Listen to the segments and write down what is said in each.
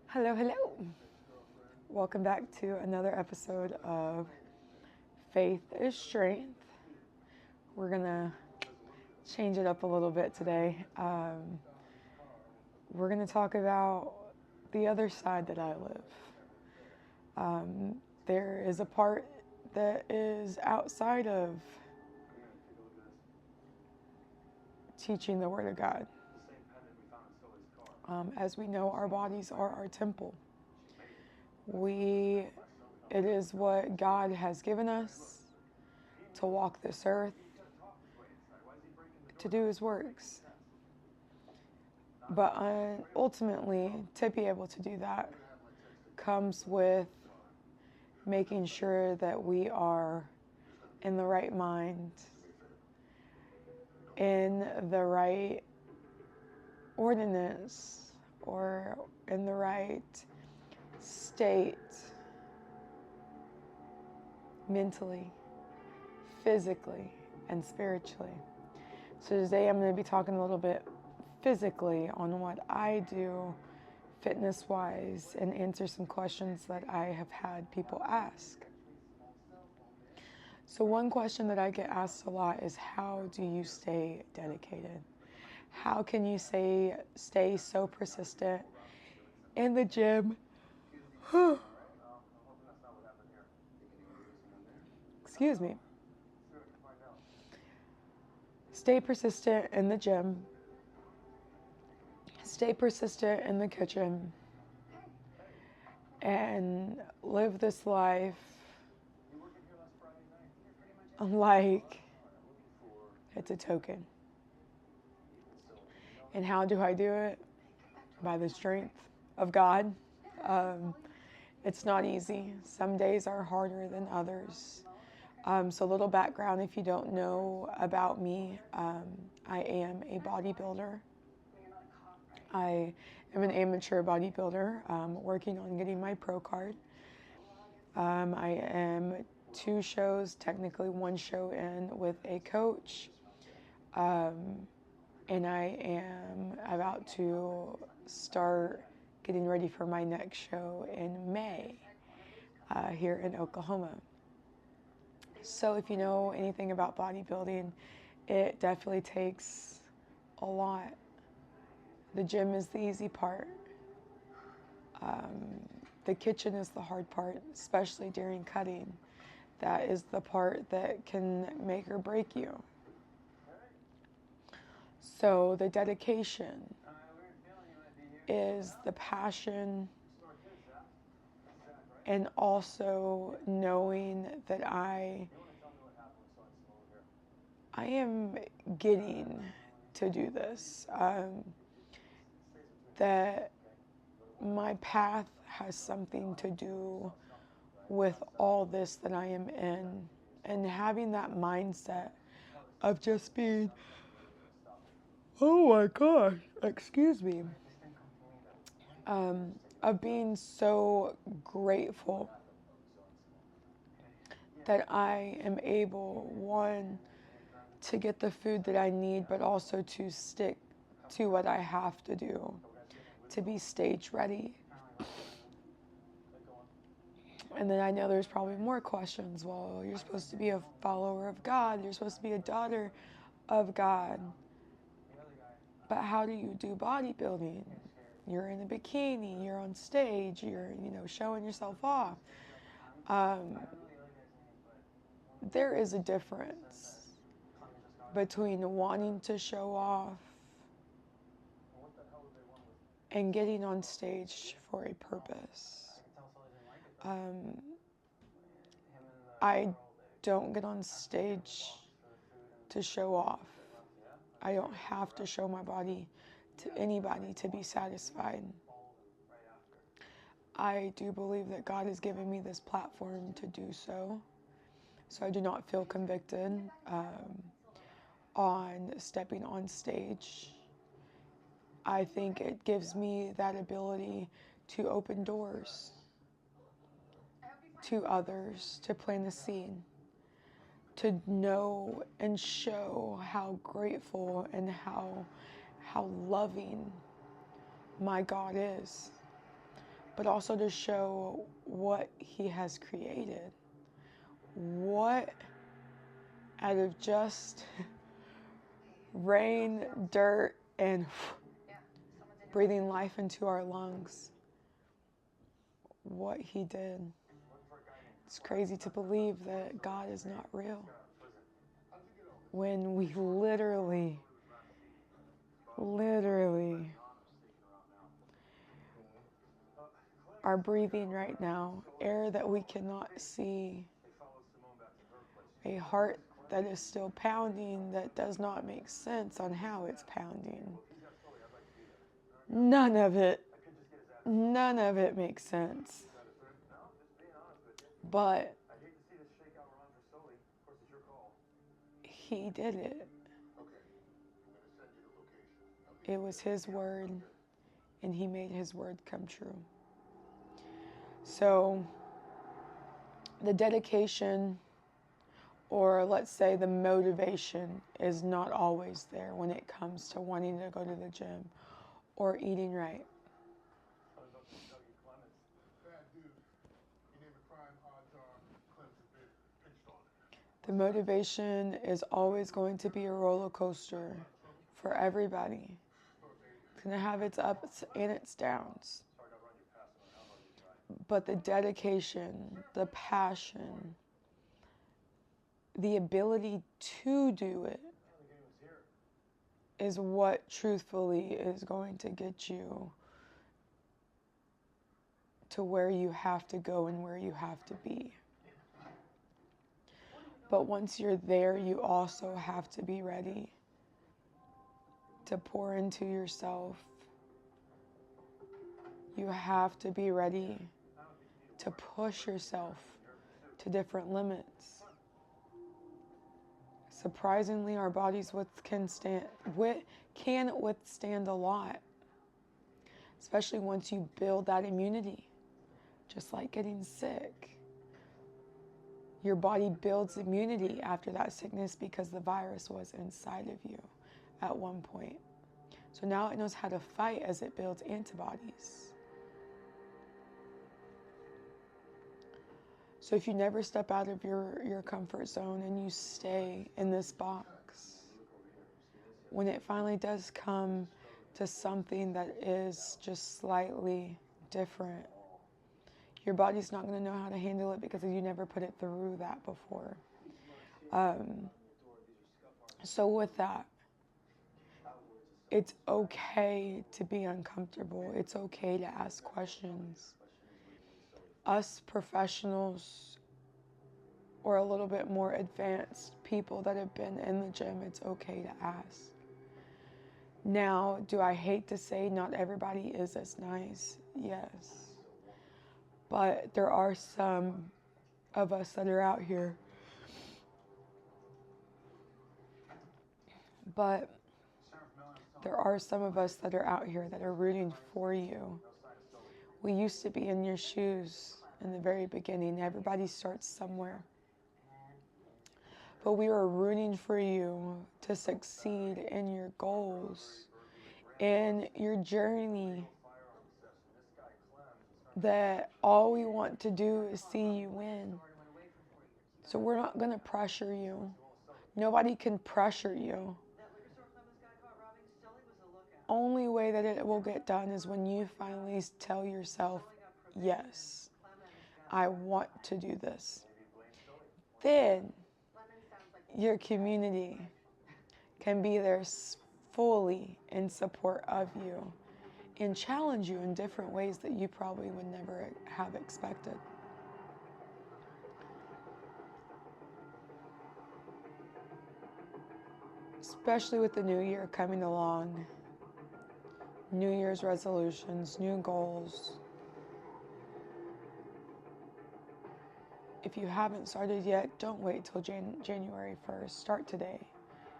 Hello, hello. Welcome back to another episode of Faith is Strength. We're going to change it up a little bit today. We're going to talk about the other side that I live. There is a part that is outside of teaching the Word of God. As we know, our bodies are our temple. It is what God has given us to walk this earth, to do His works. But ultimately, to be able to do that comes with making sure that we are in the right mind, in the right ordinance, or in the right state, mentally, physically, and spiritually. So today I'm going to be talking a little bit physically on what I do fitness-wise and answer some questions that I have had people ask. So one question that I get asked a lot is, how do you stay dedicated? How can you stay so persistent in the gym? Excuse me. Stay persistent in the gym. Stay persistent in the kitchen. And live this life like it's a token. And how do I do it? By the strength of God. It's not easy. Some days are harder than others. So a little background if you don't know about me. I am a bodybuilder. I am an amateur bodybuilder working on getting my pro card. I am 2 shows, technically 1 show in with a coach. And I am about to start getting ready for my next show in May here in Oklahoma. So if you know anything about bodybuilding, it definitely takes a lot. The gym is the easy part. The kitchen is the hard part, especially during cutting. That is the part that can make or break you. So the dedication is the passion, and also knowing that I am getting to do this. That my path has something to do with all this that I am in, and having that mindset of just being, oh my gosh, excuse me, of being so grateful that I am able, one, to get the food that I need, but also to stick to what I have to do to be stage ready. And then I know there's probably more questions. Well, you're supposed to be a follower of God. You're supposed to be a daughter of God. But how do you do bodybuilding? You're in a bikini, you're on stage, you're, showing yourself off. There is a difference between wanting to show off and getting on stage for a purpose. I don't get on stage to show off. I don't have to show my body to anybody to be satisfied. I do believe that God has given me this platform to do so. So I do not feel convicted on stepping on stage. I think it gives me that ability to open doors to others, to plant a seed, to know and show how grateful and how loving my God is. but also to show what He has created. What out of just rain, dirt, and breathing life into our lungs, what He did. It's crazy to believe that God is not real when we literally are breathing right now, air that we cannot see, a heart that is still pounding that does not make sense on how it's pounding. None of it makes sense. But He did it. It was His word, and He made His word come true. So the dedication, or let's say the motivation, is not always there when it comes to wanting to go to the gym or eating right. The motivation is always going to be a roller coaster for everybody. It's going to have its ups and its downs. But the dedication, the passion, the ability to do it is what truthfully is going to get you to where you have to go and where you have to be. But once you're there, you also have to be ready to pour into yourself. You have to be ready to push yourself to different limits. Surprisingly, our bodies can withstand a lot, especially once you build that immunity, just like getting sick. Your body builds immunity after that sickness because the virus was inside of you at one point. So now it knows how to fight as it builds antibodies. So if you never step out of your comfort zone and you stay in this box, when it finally does come to something that is just slightly different, your body's not going to know how to handle it because you never put it through that before. So with that, it's okay to be uncomfortable. It's okay to ask questions. Us professionals, or a little bit more advanced people that have been in the gym, it's okay to ask. Now, do I hate to say not everybody is as nice? Yes. But there are some of us that are out here. But there are some of us that are out here that are rooting for you. We used to be in your shoes in the very beginning. Everybody starts somewhere. But we are rooting for you to succeed in your goals, in your journey, that all we want to do is see you win. So we're not going to pressure you. Nobody can pressure you. Only way that it will get done is when you finally tell yourself, yes, I want to do this. Then your community can be there fully in support of you and challenge you in different ways that you probably would never have expected. Especially with the new year coming along, New Year's resolutions, new goals. If you haven't started yet, don't wait till January 1st. Start today.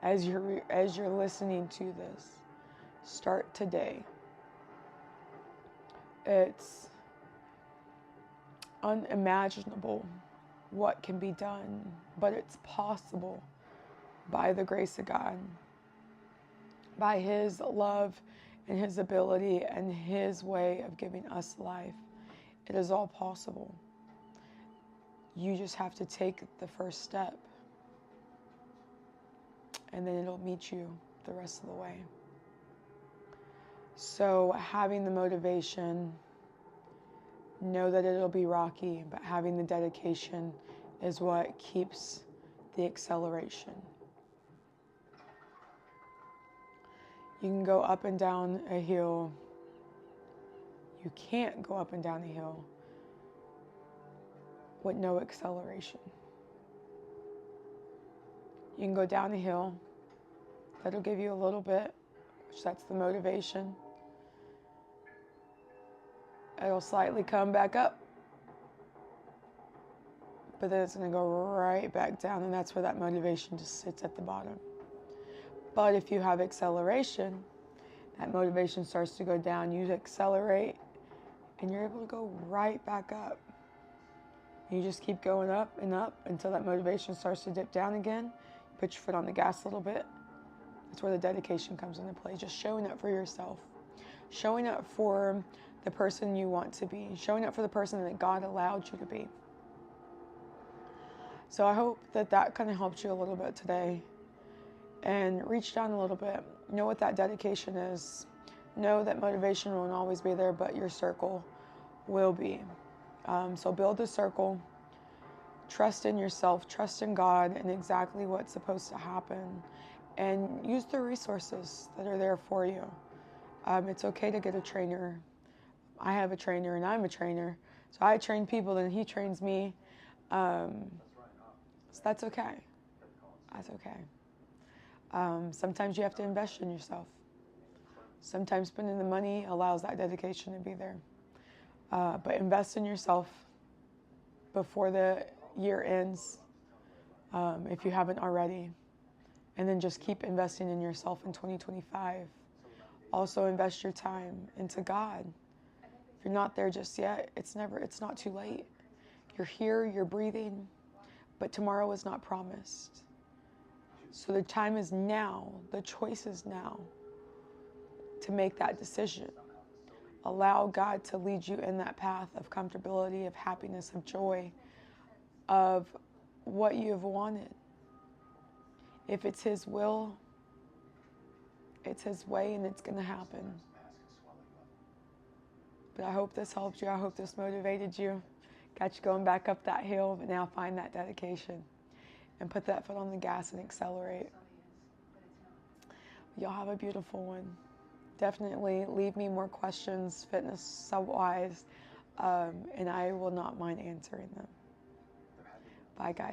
As you're listening to this, start today. It's unimaginable what can be done, but it's possible by the grace of God, by His love and His ability and His way of giving us life It is all possible. You just have to take the first step, and then it'll meet you the rest of the way. So having the motivation, know that it'll be rocky, but having the dedication is what keeps the acceleration. You can go up and down a hill. You can't go up and down a hill with no acceleration. You can go down a hill. That'll give you a little bit, which that's the motivation. It'll slightly come back up, but then it's going to go right back down, and that's where that motivation just sits at the bottom. But if you have acceleration, that motivation starts to go down. You accelerate, and you're able to go right back up. You just keep going up and up until that motivation starts to dip down again. Put your foot on the gas a little bit. That's where the dedication comes into play. Just showing up for yourself. Showing up for the person you want to be. Showing up for the person that God allowed you to be. So I hope that that kind of helped you a little bit today. And reach down a little bit. Know what that dedication is. Know that motivation won't always be there, but your circle will be. So build a circle. Trust in yourself. Trust in God and exactly what's supposed to happen. And use the resources that are there for you. It's okay to get a trainer. I have a trainer and I'm a trainer. So I train people and he trains me. So that's okay. That's okay. Sometimes you have to invest in yourself. Sometimes spending the money allows that dedication to be there. But invest in yourself before the year ends, if you haven't already. And then just keep investing in yourself in 2025. Also invest your time into God. If you're not there just yet, it's not too late. You're here, you're breathing, but tomorrow is not promised. So the time is now, the choice is now to make that decision. Allow God to lead you in that path of comfortability, of happiness, of joy, of what you have wanted. If it's His will, it's His way, and it's going to happen. But I hope this helped you. I hope this motivated you. Got you going back up that hill, but now find that dedication and put that foot on the gas and accelerate. Y'all have a beautiful one. Definitely leave me more questions, fitness-wise, and I will not mind answering them. Bye, guys.